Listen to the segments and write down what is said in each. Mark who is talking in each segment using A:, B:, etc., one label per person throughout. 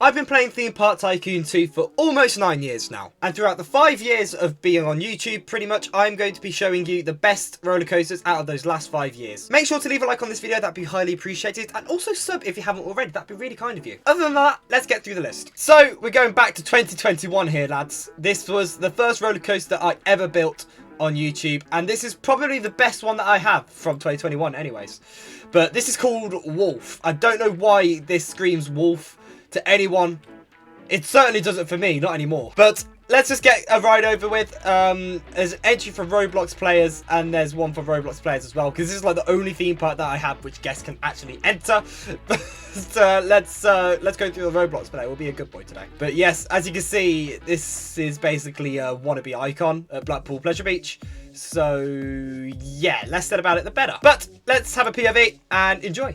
A: I've been playing Theme Park Tycoon 2 for almost 9 years now, and throughout the 5 years of being on YouTube, pretty much I'm going to be showing you the best roller coasters out of those last 5 years. Make sure to leave a like on this video, that'd be highly appreciated, and also sub if you haven't already, that'd be really kind of you. Other than that, let's get through the list. So, we're going back to 2021 here, lads. This was the first roller coaster I ever built on YouTube, and this is probably the best one that I have from 2021 anyways. But this is called Wolf. I don't know why this screams Wolf to anyone. It certainly doesn't for me, not anymore. But let's just get a ride over with. There's an entry for Roblox players, and there's one for Roblox players as well, because this is like the only theme park that I have which guests can actually enter. But let's go through the Roblox player. We'll be a good boy today. But yes, as you can see, this is basically a wannabe icon at Blackpool Pleasure Beach. So yeah, less said about it the better. But let's have a POV and enjoy.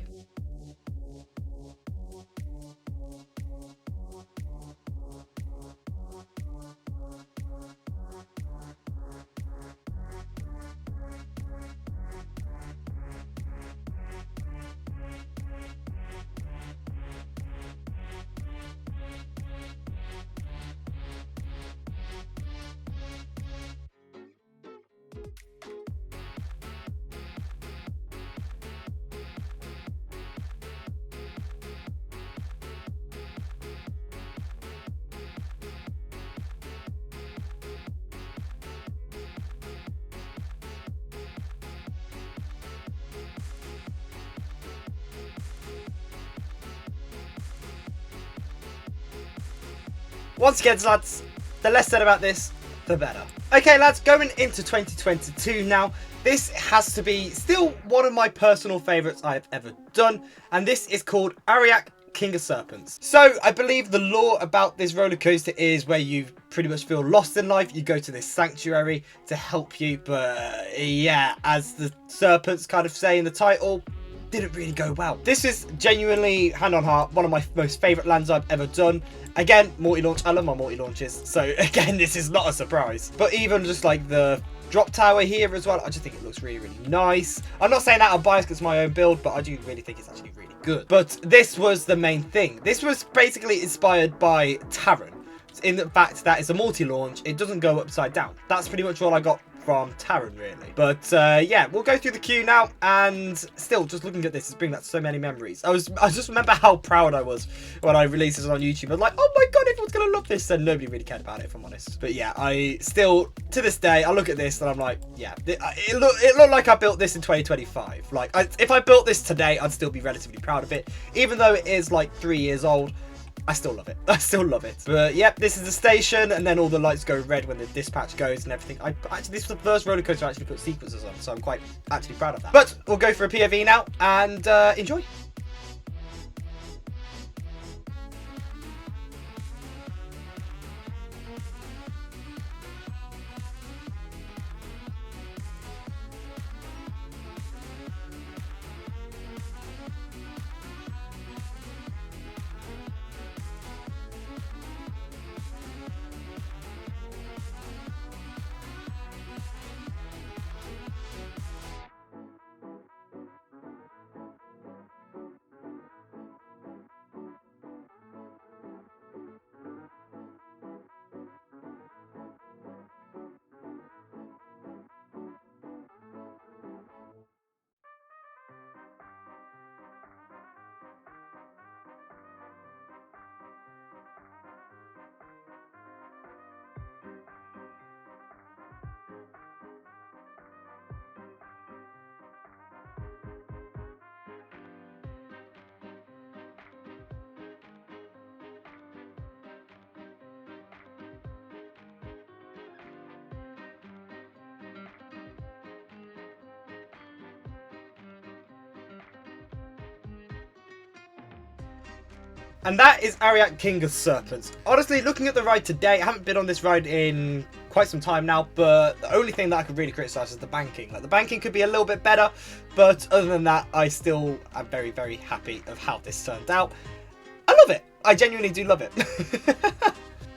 A: Once again, lads, the less said about this, the better. Okay, lads, going into 2022 now, this has to be still one of my personal favourites I've ever done, and this is called 𝙎𝙪𝙥𝙥𝙪𝙦, King of Serpents. So, I believe the lore about this roller coaster is where you pretty much feel lost in life. You go to this sanctuary to help you, but yeah, as the serpents kind of say in the title, didn't really go well. This is genuinely, hand on heart, one of my most favourite lands I've ever done. Again, multi-launch. I love my multi-launches, so again, this is not a surprise. But even just like the drop tower here as well, I just think it looks really, really nice. I'm not saying that I'm biased because it's my own build, but I do really think it's actually really good. But this was the main thing. This was basically inspired by Taron, in the fact that it's a multi-launch. It doesn't go upside down. That's pretty much all I got from Taron, really. But yeah, we'll go through the queue now, and still just looking at this is bringing back so many memories. I just remember how proud I was when I released this on YouTube. I was like, oh my god, everyone's gonna love this, and nobody really cared about it, if I'm honest. But yeah, I still, to this day, I look at this and I'm like, yeah, it looked like I built this in 2025. Like, if I built this today, I'd still be relatively proud of it, even though it is like 3 years old. I still love it. I still love it. But yep, this is the station, and then all the lights go red when the dispatch goes and everything. Actually, this was the first roller coaster I actually put sequences on, so I'm quite actually proud of that. But we'll go for a POV now and enjoy. And that is 𝙎𝙪𝙥𝙥𝙥𝙪𝙦, King of Serpents. Honestly, looking at the ride today, I haven't been on this ride in quite some time now, but the only thing that I could really criticise is the banking. Like, the banking could be a little bit better, but other than that, I still am very, very happy of how this turned out. I love it. I genuinely do love it.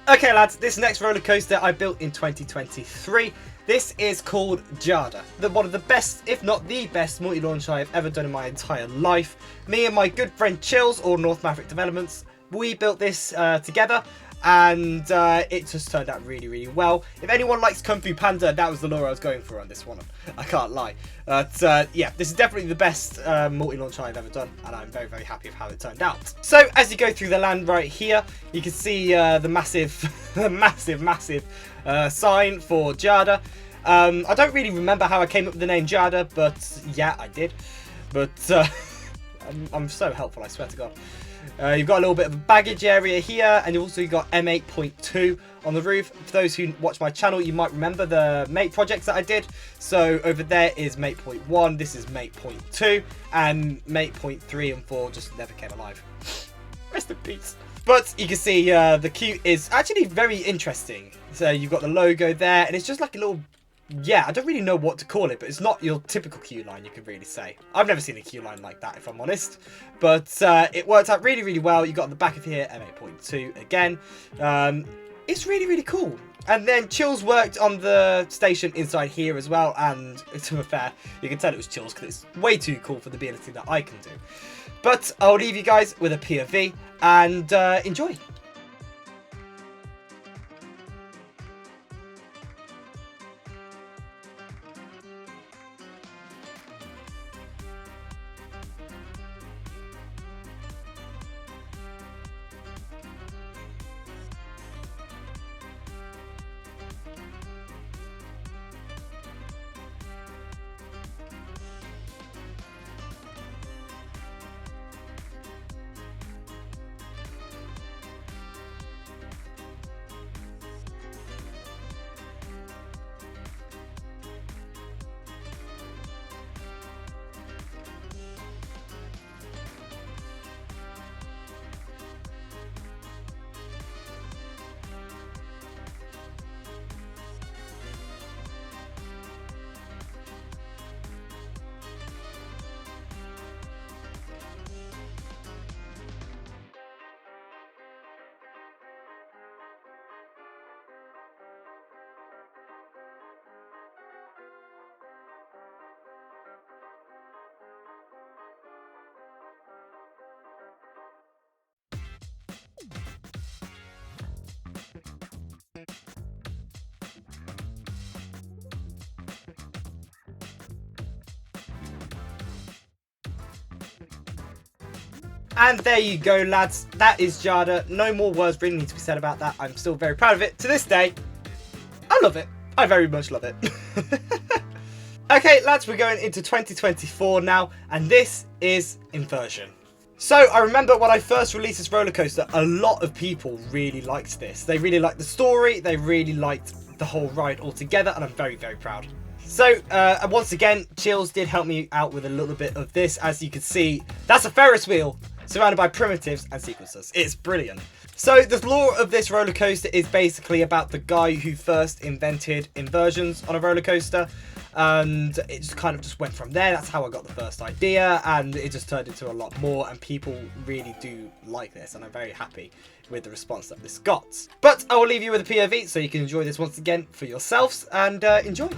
A: Okay, lads, this next roller coaster I built in 2023. This is called 𝙎𝙪𝙥𝙧. One of the best, if not the best, multi-launch I have ever done in my entire life. Me and my good friend Chills, or North Maverick Developments, we built this together, and it just turned out really, really well. If anyone likes Kung Fu Panda, that was the lure I was going for on this one. I can't lie. But yeah, this is definitely the best multi-launch I've ever done, and I'm very, very happy with how it turned out. So as you go through the land right here, you can see the massive, massive sign for 𝙎𝙪𝙥𝙦. I don't really remember how I came up with the name 𝙎𝙪, but yeah, I did. But I'm so helpful, I swear to God. You've got a little bit of a baggage area here, and you've also got M8.2 on the roof. For those who watch my channel, you might remember the mate projects that I did. So over there is mate.1, this is mate.2, and mate.3 and 4 just never came alive. Rest in peace. But you can see the queue is actually very interesting. So you've got the logo there, and it's just like a little... Yeah, I don't really know what to call it, but it's not your typical queue line, you could really say. I've never seen a queue line like that, if I'm honest. But it worked out really, really well. You got on the back of here, M8.2 again. It's really, really cool. And then Chills worked on the station inside here as well. And to be fair, you can tell it was Chills because it's way too cool for the ability that I can do. But I'll leave you guys with a POV and enjoy. And there you go, lads. That is 𝙎𝙪𝙥𝙦. No more words really need to be said about that. I'm still very proud of it. To this day, I love it. I very much love it. Okay, lads, we're going into 2024 now, and this is Inversion. So I remember when I first released this roller coaster, a lot of people really liked this. They really liked the story. They really liked the whole ride altogether, and I'm very, very proud. So, once again, Chills did help me out with a little bit of this. As you can see, that's a Ferris wheel surrounded by primitives and sequencers. It's brilliant. So, the lore of this roller coaster is basically about the guy who first invented inversions on a roller coaster. And it just kind of just went from there. That's how I got the first idea, and it just turned into a lot more, and people really do like this, and I'm very happy with the response that this got. But I will leave you with a POV so you can enjoy this once again for yourselves, and enjoy.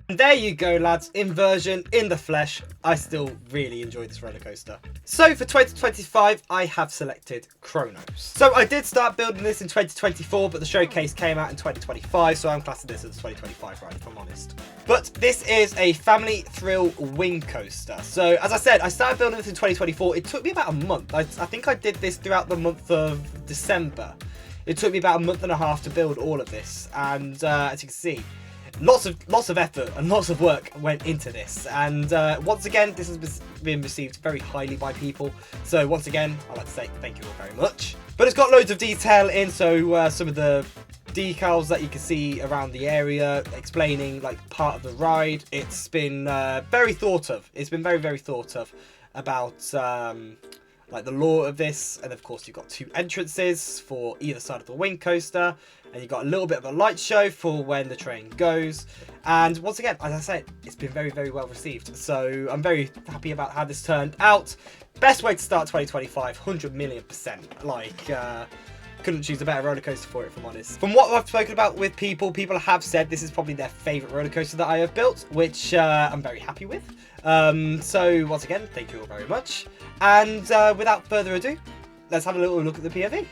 A: And there you go, lads, inversion in the flesh. I still really enjoy this roller coaster. So for 2025, I have selected Kronos. So I did start building this in 2024, but the showcase came out in 2025, so I'm classing this as a 2025 ride, if I'm honest. But this is a family thrill wing coaster. So as I said, I started building this in 2024. It took me about a month. I think I did this throughout the month of December. It took me about a month and a half to build all of this, and as you can see, lots of effort and lots of work went into this, and once again this has been received very highly by people, so once again I'd like to say thank you all very much. But it's got loads of detail in, so some of the decals that you can see around the area explaining like part of the ride, it's been very thought of. It's been very thought of about like the lore of this, and of course you've got 2 entrances for either side of the wing coaster, and you've got a little bit of a light show for when the train goes. And once again, as I said, it's been very well received, so I'm very happy about how this turned out. Best way to start 2025, 100,000,000%. Like couldn't choose a better roller coaster for it, if I'm honest. From what I've spoken about with people have said this is probably their favourite roller coaster that I have built, which I'm very happy with. So once again, thank you all very much. And without further ado, let's have a little look at the POV.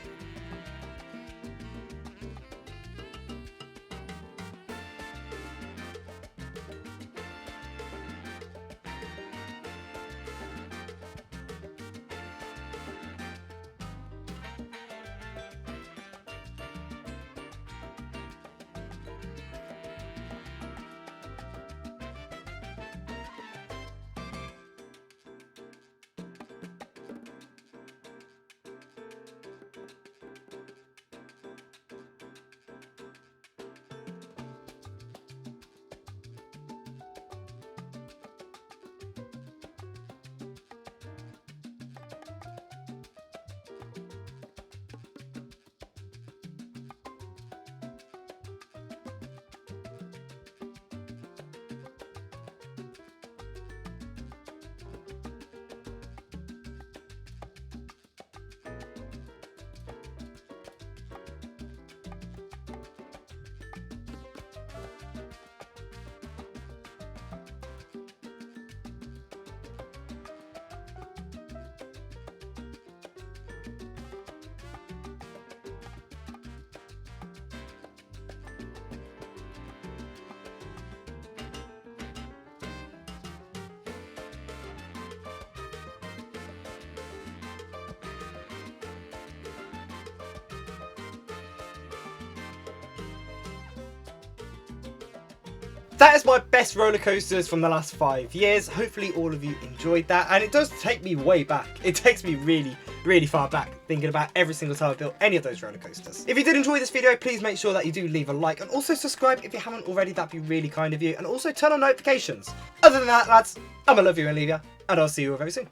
A: That is my best roller coasters from the last 5 years. Hopefully all of you enjoyed that, and it does take me way back. It takes me really far back, thinking about every single time I built any of those roller coasters. If you did enjoy this video, please make sure that you do leave a like, and also subscribe if you haven't already. That'd be really kind of you, and also turn on notifications. Other than that, lads, I'ma love you and leave you, and I'll see you all very soon.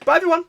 A: Bye everyone.